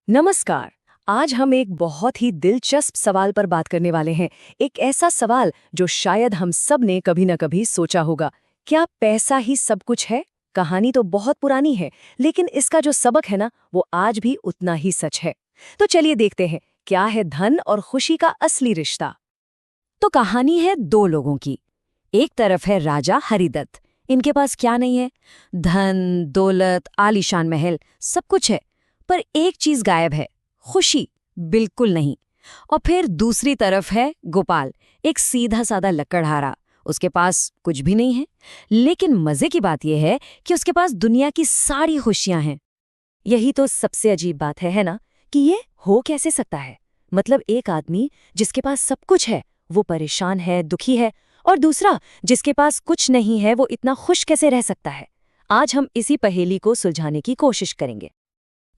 नमस्कार। आज हम एक बहुत ही दिलचस्प सवाल पर बात करने वाले हैं। एक ऐसा सवाल जो शायद हम सब ने कभी न कभी सोचा होगा। क्या पैसा ही सब कुछ है? कहानी तो बहुत पुरानी है, लेकिन इसका जो सबक है ना, वो आज भी उतना ही सच है। तो चलिए देखते हैं, क्या है धन और खुशी का असली रिश्ता। तो कहानी है दो लोगों की। एक तरफ है राजा हरिदत्त। इनके पास क्या नहीं है? धन, दौलत, आलीशान महल, सब कुछ है। पर एक चीज गायब है, खुशी बिल्कुल नहीं। और फिर दूसरी तरफ है गोपाल, एक सीधा साधा लकड़हारा। उसके पास कुछ भी नहीं है, लेकिन मजे की बात यह है कि उसके पास दुनिया की सारी खुशियां हैं। यही तो सबसे अजीब बात है ना, कि ये हो कैसे सकता है। मतलब एक आदमी जिसके पास सब कुछ है, वो परेशान है, दुखी है, और दूसरा जिसके पास कुछ नहीं है, वो इतना खुश कैसे रह सकता है। आज हम इसी पहेली को सुलझाने की कोशिश करेंगे।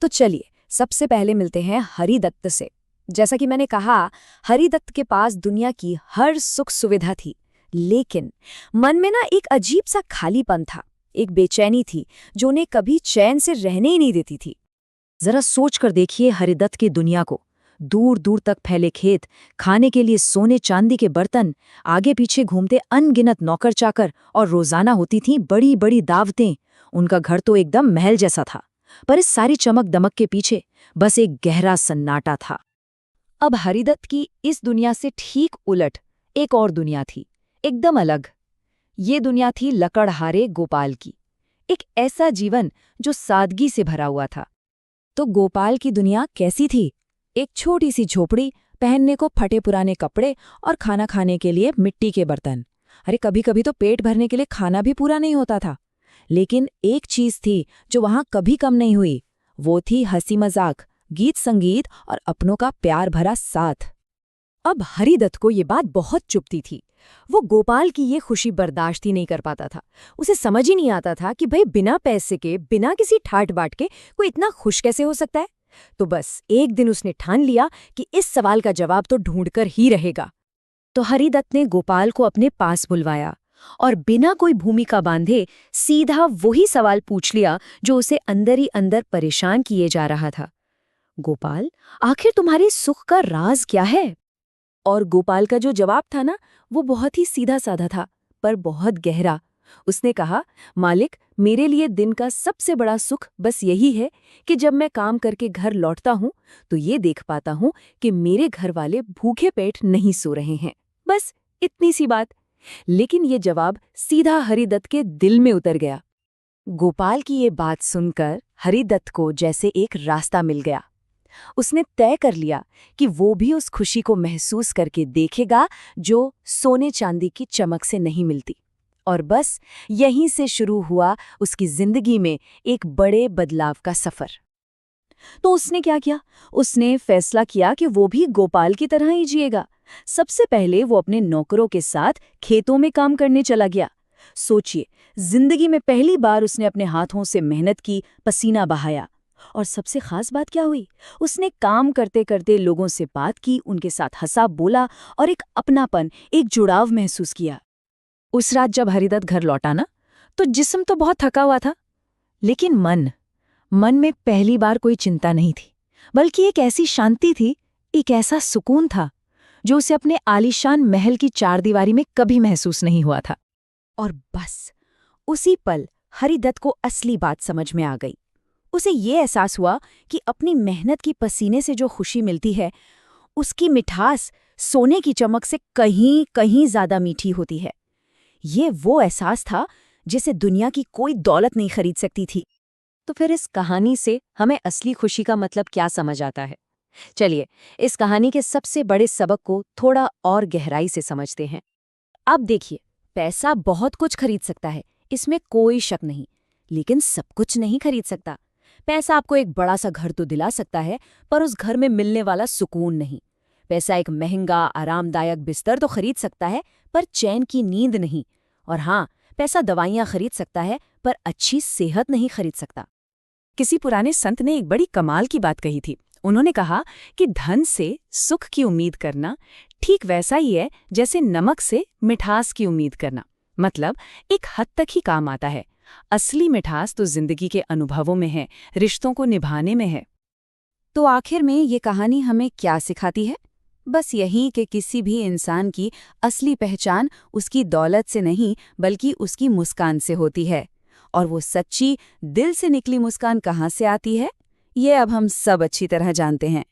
तो चलिए सबसे पहले मिलते हैं हरिदत्त से। जैसा कि मैंने कहा, हरिदत्त के पास दुनिया की हर सुख सुविधा थी, लेकिन मन में ना एक अजीब सा खालीपन था, एक बेचैनी थी जो उन्हें कभी चैन से रहने ही नहीं देती थी। जरा सोच कर देखिए हरिदत्त की दुनिया को। दूर दूर तक फैले खेत, खाने के लिए सोने चांदी के बर्तन, आगे पीछे घूमते अनगिनत नौकर चाकर, और रोजाना होती थीं बड़ी बड़ी दावतें। उनका घर तो एकदम महल जैसा था। पर इस सारी चमक दमक के पीछे बस एक गहरा सन्नाटा था। अब हरिदत्त की इस दुनिया से ठीक उलट एक और दुनिया थी, एकदम अलग। ये दुनिया थी लकड़हारे गोपाल की। एक ऐसा जीवन जो सादगी से भरा हुआ था। तो गोपाल की दुनिया कैसी थी? एक छोटी सी झोपड़ी, पहनने को फटे पुराने कपड़े और खाना खाने के लिए मिट्टी के बर्तन। अरे कभी कभी तो पेट भरने के लिए खाना भी पूरा नहीं होता था। लेकिन एक चीज थी जो वहां कभी कम नहीं हुई। वो थी हंसी मजाक, गीत संगीत और अपनों का प्यार भरा साथ। अब हरिदत्त को ये बात बहुत चुभती थी। वो गोपाल की ये खुशी बर्दाश्त ही नहीं कर पाता था। उसे समझ ही नहीं आता था कि भाई बिना पैसे के, बिना किसी ठाट बाट के कोई इतना खुश कैसे हो सकता है। तो बस एक दिन उसने ठान लिया कि इस सवाल का जवाब तो ढूंढकर ही रहेगा। तो हरिदत्त ने गोपाल को अपने पास बुलवाया और बिना कोई भूमिका बांधे सीधा वही सवाल पूछ लिया जो उसे अंदर ही अंदर परेशान किए जा रहा था। गोपाल, आखिर तुम्हारे सुख का राज क्या है? और गोपाल का जो जवाब था ना, वो बहुत ही सीधा साधा था, पर बहुत गहरा। उसने कहा, मालिक, मेरे लिए दिन का सबसे बड़ा सुख बस यही है कि जब मैं काम करके घर लौटता हूँ तो ये देख पाता हूँ कि मेरे घर वाले भूखे पेट नहीं सो रहे हैं। बस इतनी सी बात। लेकिन ये जवाब सीधा हरिदत्त के दिल में उतर गया। गोपाल की ये बात सुनकर हरिदत्त को जैसे एक रास्ता मिल गया। उसने तय कर लिया कि वो भी उस खुशी को महसूस करके देखेगा जो सोने चांदी की चमक से नहीं मिलती। और बस यहीं से शुरू हुआ उसकी जिंदगी में एक बड़े बदलाव का सफर। तो उसने क्या किया? उसने फैसला किया कि वो भी गोपाल की तरह ही जिएगा। सबसे पहले वो अपने नौकरों के साथ खेतों में काम करने चला गया। सोचिए, जिंदगी में पहली बार उसने अपने हाथों से मेहनत की, पसीना बहाया। और सबसे खास बात क्या हुई? उसने काम करते करते लोगों से बात की, उनके साथ हंसा बोला और एक अपनापन, एक जुड़ाव महसूस किया। उस रात जब हरिदत्त घर लौटा ना, तो जिस्म तो बहुत थका हुआ था, लेकिन मन में पहली बार कोई चिंता नहीं थी, बल्कि एक ऐसी शांति थी, एक ऐसा सुकून था जो उसे अपने आलीशान महल की चारदीवारी में कभी महसूस नहीं हुआ था। और बस उसी पल हरिदत्त को असली बात समझ में आ गई। उसे ये एहसास हुआ कि अपनी मेहनत की पसीने से जो खुशी मिलती है, उसकी मिठास सोने की चमक से कहीं कहीं ज्यादा मीठी होती है। ये वो एहसास था जिसे दुनिया की कोई दौलत नहीं खरीद सकती थी। तो फिर इस कहानी से हमें असली खुशी का मतलब क्या समझ आता है? चलिए, इस कहानी के सबसे बड़े सबक को थोड़ा और गहराई से समझते हैं। अब देखिए, पैसा बहुत कुछ खरीद सकता है, इसमें कोई शक नहीं, लेकिन सब कुछ नहीं खरीद सकता। पैसा आपको एक बड़ा सा घर तो दिला सकता है, पर उस घर में मिलने वाला सुकून नहीं। पैसा एक महंगा आरामदायक बिस्तर तो खरीद सकता है, पर चैन की नींद नहीं। और हाँ, पैसा दवाइयाँ खरीद सकता है, पर अच्छी सेहत नहीं खरीद सकता। किसी पुराने संत ने एक बड़ी कमाल की बात कही थी। उन्होंने कहा कि धन से सुख की उम्मीद करना ठीक वैसा ही है जैसे नमक से मिठास की उम्मीद करना। मतलब एक हद तक ही काम आता है। असली मिठास तो जिंदगी के अनुभवों में है, रिश्तों को निभाने में है। तो आखिर में ये कहानी हमें क्या सिखाती है? बस यही कि किसी भी इंसान की असली पहचान उसकी दौलत से नहीं बल्कि उसकी मुस्कान से होती है। और वो सच्ची, दिल से निकली मुस्कान कहाँ से आती है, ये अब हम सब अच्छी तरह जानते हैं।